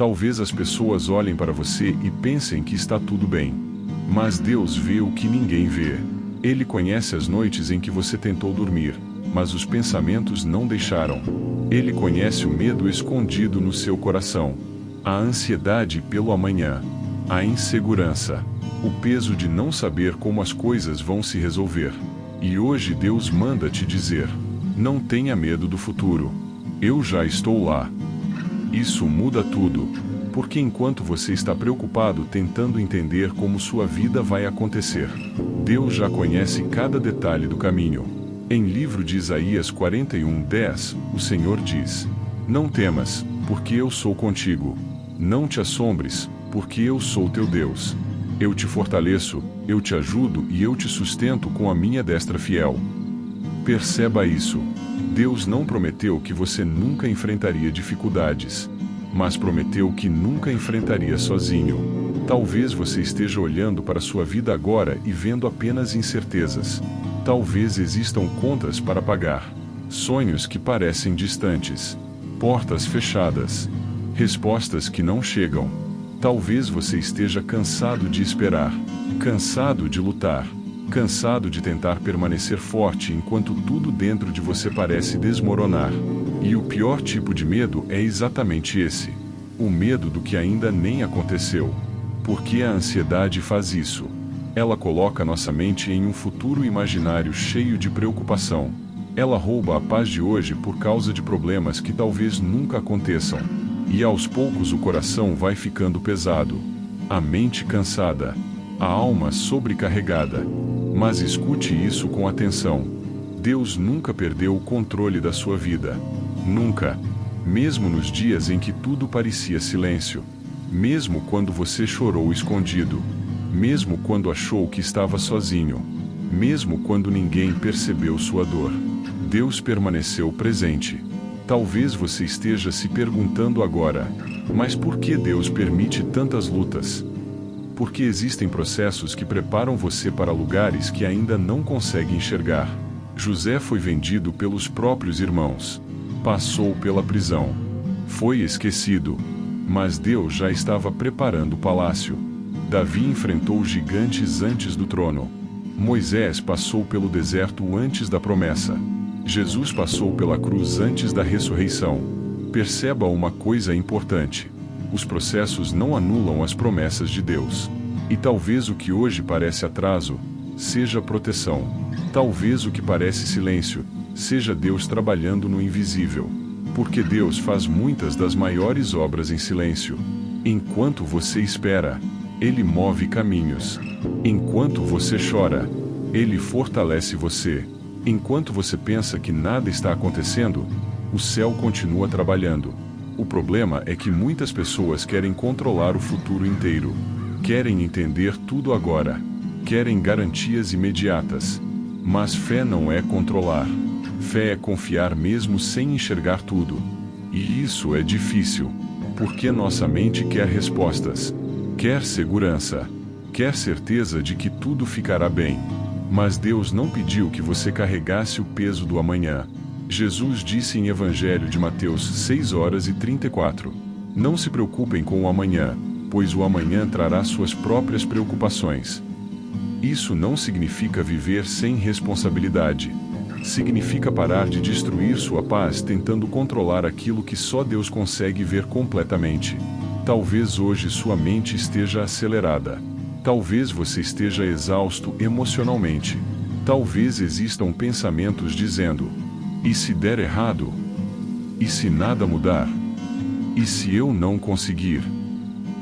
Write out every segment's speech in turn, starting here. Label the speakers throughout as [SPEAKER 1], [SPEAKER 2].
[SPEAKER 1] Talvez as pessoas olhem para você e pensem que está tudo bem. Mas Deus vê o que ninguém vê. Ele conhece as noites em que você tentou dormir, mas os pensamentos não deixaram. Ele conhece o medo escondido no seu coração, a ansiedade pelo amanhã, a insegurança, o peso de não saber como as coisas vão se resolver. E hoje Deus manda te dizer: não tenha medo do futuro. Eu já estou lá. Isso muda tudo, porque enquanto você está preocupado tentando entender como sua vida vai acontecer, Deus já conhece cada detalhe do caminho. Em livro de Isaías 41:10, o Senhor diz: não temas, porque eu sou contigo. Não te assombres, porque eu sou teu Deus. Eu te fortaleço, eu te ajudo e eu te sustento com a minha destra fiel. Perceba isso. Deus não prometeu que você nunca enfrentaria dificuldades, mas prometeu que nunca enfrentaria sozinho. Talvez você esteja olhando para sua vida agora e vendo apenas incertezas. Talvez existam contas para pagar, sonhos que parecem distantes, portas fechadas, respostas que não chegam. Talvez você esteja cansado de esperar, cansado de lutar, cansado de tentar permanecer forte enquanto tudo dentro de você parece desmoronar. E o pior tipo de medo é exatamente esse: o medo do que ainda nem aconteceu. Porque a ansiedade faz isso. Ela coloca nossa mente em um futuro imaginário cheio de preocupação. Ela rouba a paz de hoje por causa de problemas que talvez nunca aconteçam. E aos poucos o coração vai ficando pesado, a mente cansada, a alma sobrecarregada. Mas escute isso com atenção. Deus nunca perdeu o controle da sua vida. Nunca. Mesmo nos dias em que tudo parecia silêncio. Mesmo quando você chorou escondido. Mesmo quando achou que estava sozinho. Mesmo quando ninguém percebeu sua dor. Deus permaneceu presente. Talvez você esteja se perguntando agora: mas por que Deus permite tantas lutas? Porque existem processos que preparam você para lugares que ainda não consegue enxergar. José foi vendido pelos próprios irmãos. Passou pela prisão. Foi esquecido. Mas Deus já estava preparando o palácio. Davi enfrentou gigantes antes do trono. Moisés passou pelo deserto antes da promessa. Jesus passou pela cruz antes da ressurreição. Perceba uma coisa importante: os processos não anulam as promessas de Deus. E talvez o que hoje parece atraso seja proteção. Talvez o que parece silêncio seja Deus trabalhando no invisível. Porque Deus faz muitas das maiores obras em silêncio. Enquanto você espera, Ele move caminhos. Enquanto você chora, Ele fortalece você. Enquanto você pensa que nada está acontecendo, o céu continua trabalhando. O problema é que muitas pessoas querem controlar o futuro inteiro. Querem entender tudo agora. Querem garantias imediatas. Mas fé não é controlar. Fé é confiar mesmo sem enxergar tudo. E isso é difícil. Porque nossa mente quer respostas. Quer segurança. Quer certeza de que tudo ficará bem. Mas Deus não pediu que você carregasse o peso do amanhã. Jesus disse em Evangelho de Mateus 6:34: não se preocupem com o amanhã, pois o amanhã trará suas próprias preocupações. Isso não significa viver sem responsabilidade. Significa parar de destruir sua paz tentando controlar aquilo que só Deus consegue ver completamente. Talvez hoje sua mente esteja acelerada. Talvez você esteja exausto emocionalmente. Talvez existam pensamentos dizendo: e se der errado? E se nada mudar? E se eu não conseguir?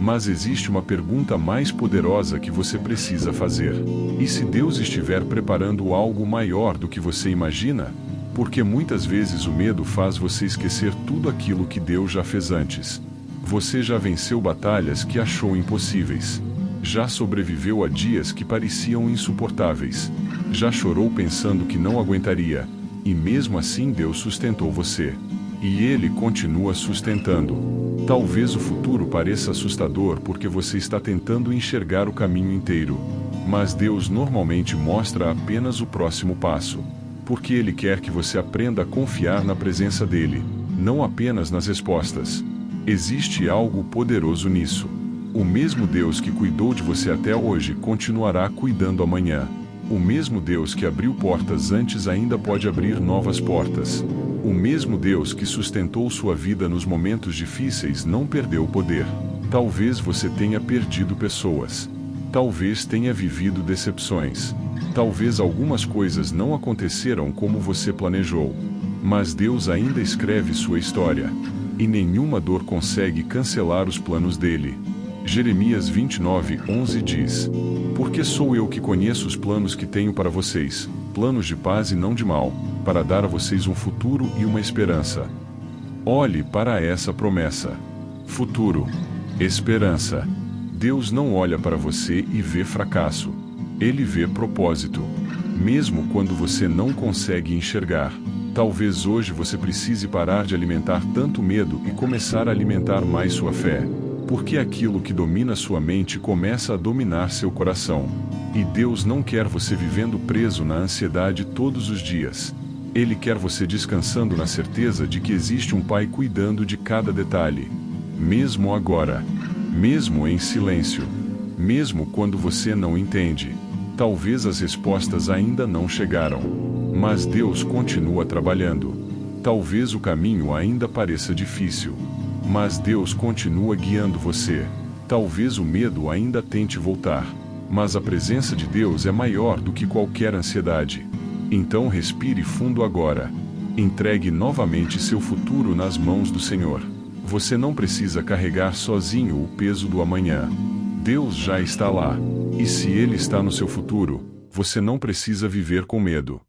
[SPEAKER 1] Mas existe uma pergunta mais poderosa que você precisa fazer: e se Deus estiver preparando algo maior do que você imagina? Porque muitas vezes o medo faz você esquecer tudo aquilo que Deus já fez antes. Você já venceu batalhas que achou impossíveis. Já sobreviveu a dias que pareciam insuportáveis. Já chorou pensando que não aguentaria. E mesmo assim Deus sustentou você. E Ele continua sustentando. Talvez o futuro pareça assustador porque você está tentando enxergar o caminho inteiro. Mas Deus normalmente mostra apenas o próximo passo. Porque Ele quer que você aprenda a confiar na presença dEle, não apenas nas respostas. Existe algo poderoso nisso. O mesmo Deus que cuidou de você até hoje continuará cuidando amanhã. O mesmo Deus que abriu portas antes ainda pode abrir novas portas. O mesmo Deus que sustentou sua vida nos momentos difíceis não perdeu o poder. Talvez você tenha perdido pessoas. Talvez tenha vivido decepções. Talvez algumas coisas não aconteceram como você planejou. Mas Deus ainda escreve sua história. E nenhuma dor consegue cancelar os planos dele. Jeremias 29:11 diz: Porque sou eu que conheço os planos que tenho para vocês, planos de paz e não de mal, para dar a vocês um futuro e uma esperança. Olhe para essa promessa. Futuro. Esperança. Deus não olha para você e vê fracasso. Ele vê propósito. Mesmo quando você não consegue enxergar. Talvez hoje você precise parar de alimentar tanto medo e começar a alimentar mais sua fé. Porque aquilo que domina sua mente começa a dominar seu coração. E Deus não quer você vivendo preso na ansiedade todos os dias. Ele quer você descansando na certeza de que existe um Pai cuidando de cada detalhe. Mesmo agora. Mesmo em silêncio. Mesmo quando você não entende. Talvez as respostas ainda não chegaram. Mas Deus continua trabalhando. Talvez o caminho ainda pareça difícil. Mas Deus continua guiando você. Talvez o medo ainda tente voltar. Mas a presença de Deus é maior do que qualquer ansiedade. Então respire fundo agora. Entregue novamente seu futuro nas mãos do Senhor. Você não precisa carregar sozinho o peso do amanhã. Deus já está lá. E se Ele está no seu futuro, você não precisa viver com medo.